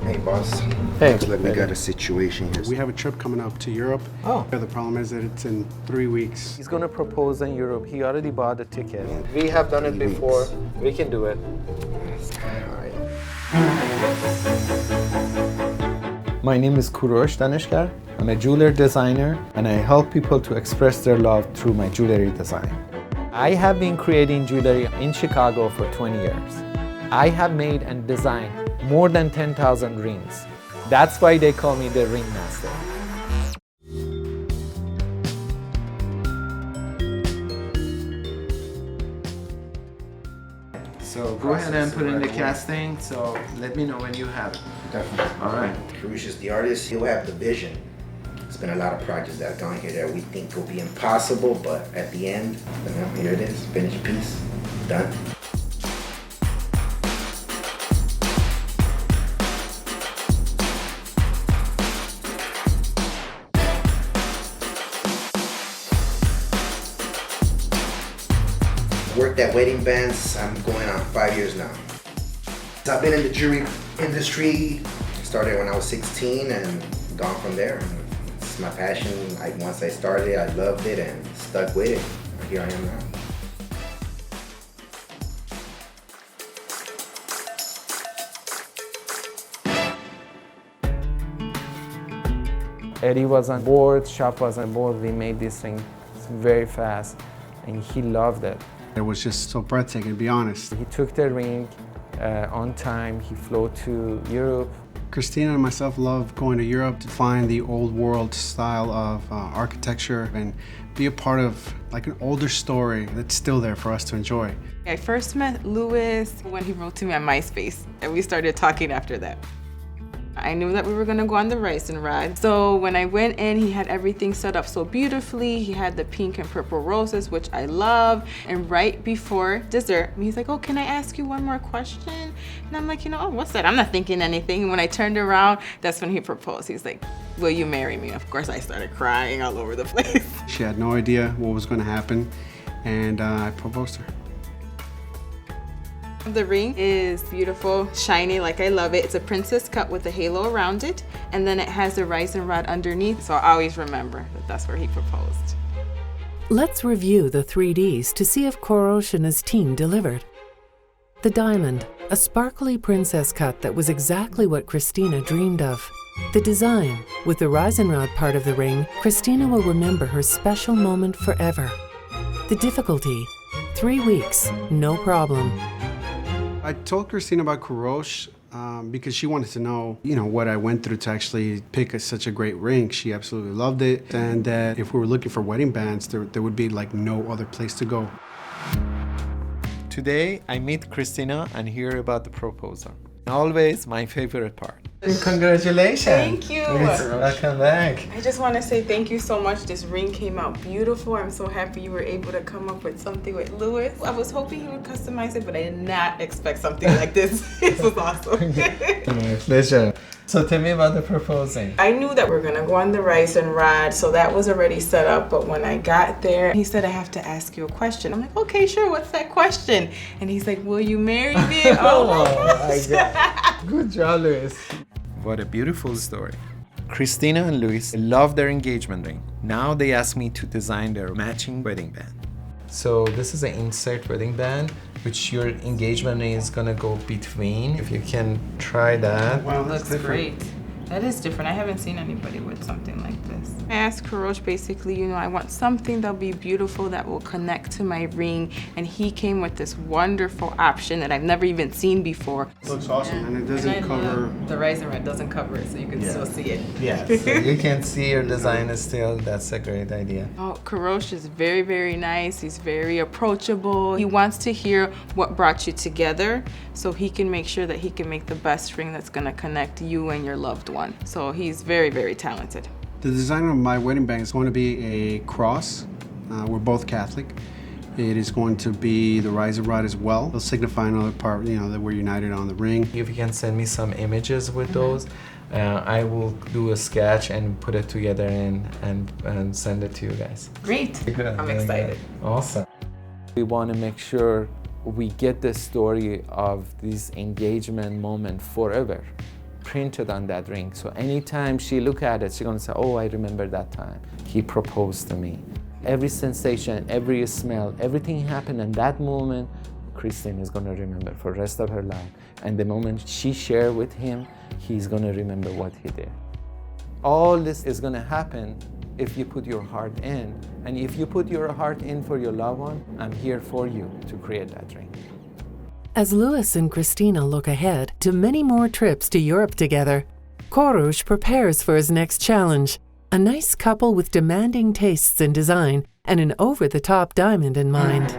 Hey, boss. Hey. Look, we got a situation here. We have a trip coming up to Europe. Oh. The problem is that it's in 3 weeks. He's gonna propose in Europe. He already bought a ticket. We have done it before. We can do it. My name is Koorosh Daneshgar. I'm a jeweler designer and I help people to express their love through my jewelry design. I have been creating jewelry in Chicago for 20 years. I have made and designed more than 10,000 rings. That's why they call me the ring master. So go ahead and put in the casting. So let me know when you have it. Definitely. All right. Koorosh is the artist. He'll have the vision. There's been a lot of projects that have gone here that we think will be impossible, but at the end, here it is. Finished piece. Done. Worked at wedding bands. I'm going on 5 years now. I've been in the jewelry industry. Started when I was 16 and gone from there. It's my passion. Once I started, I loved it and stuck with it. Here I am now. Eddie was on board, shop was on board. We made this thing very fast and he loved it. It was just so breathtaking, to be honest. He took the ring on time. He flew to Europe. Christina and myself love going to Europe to find the old world style of architecture and be a part of like an older story that's still there for us to enjoy. I first met Luis when he wrote to me on MySpace, and we started talking after that. I knew that we were gonna go on the rice and ride. So when I went in, he had everything set up so beautifully. He had the pink and purple roses, which I love. And right before dessert, he's like, oh, can I ask you one more question? And I'm like, oh, what's that? I'm not thinking anything. And when I turned around, that's when he proposed. He's like, will you marry me? Of course, I started crying all over the place. She had no idea what was gonna happen, and I proposed to her. The ring is beautiful, shiny, like I love it. It's a princess cut with a halo around it, and then it has the rising rod underneath, so I always remember that that's where he proposed. Let's review the 3Ds to see if Koorosh and his team delivered. The diamond, a sparkly princess cut that was exactly what Christina dreamed of. The design, with the rising rod part of the ring, Christina will remember her special moment forever. The difficulty, 3 weeks, no problem. I told Christina about Koorosh because she wanted to know, what I went through to actually pick such a great ring. She absolutely loved it, and that if we were looking for wedding bands, there would be like no other place to go. Today, I meet Christina and hear about the proposal. Always my favorite part. Congratulations. Thank you. Welcome back. I just want to say thank you so much. This ring came out beautiful. I'm so happy you were able to come up with something with Luis. I was hoping he would customize it, but I did not expect something like this. This was awesome. My pleasure. So tell me about the proposing. I knew that we were going to go on the rice and ride, so that was already set up. But when I got there, he said, I have to ask you a question. I'm like, okay, sure. What's that question? And he's like, will you marry me? Oh my gosh. Good job, Luis. What a beautiful story. Christina and Luis love their engagement ring. Now they ask me to design their matching wedding band. So this is an insert wedding band, which your engagement ring is gonna go between. If you can try that. Wow, that's great. That is different. I haven't seen anybody with something like this. I asked Koorosh basically, I want something that'll be beautiful that will connect to my ring, and he came with this wonderful option that I've never even seen before. It looks awesome, and it doesn't cover... The rising rod doesn't cover it, so you can still see it. Yeah, so you can see your design is still, that's a great idea. Oh, Koorosh is very, very nice. He's very approachable. He wants to hear what brought you together, so he can make sure that he can make the best ring that's gonna connect you and your loved one. So he's very, very talented. The design of my wedding band is going to be a cross. We're both Catholic. It is going to be the rising rod as well. It'll signify another part, that we're united on the ring. If you can send me some images with those, I will do a sketch and put it together and send it to you guys. Great. I'm excited. Awesome. We want to make sure we get the story of this engagement moment forever. printed on that ring. So anytime she look at it, she's gonna say, oh, I remember that time he proposed to me. Every sensation, every smell, everything happened in that moment, Christine is gonna remember for the rest of her life. And the moment she shared with him, he's gonna remember what he did. All this is gonna happen if you put your heart in. And if you put your heart in for your loved one, I'm here for you to create that ring. As Luis and Christina look ahead to many more trips to Europe together, Koorosh prepares for his next challenge, a nice couple with demanding tastes in design and an over-the-top diamond in mind.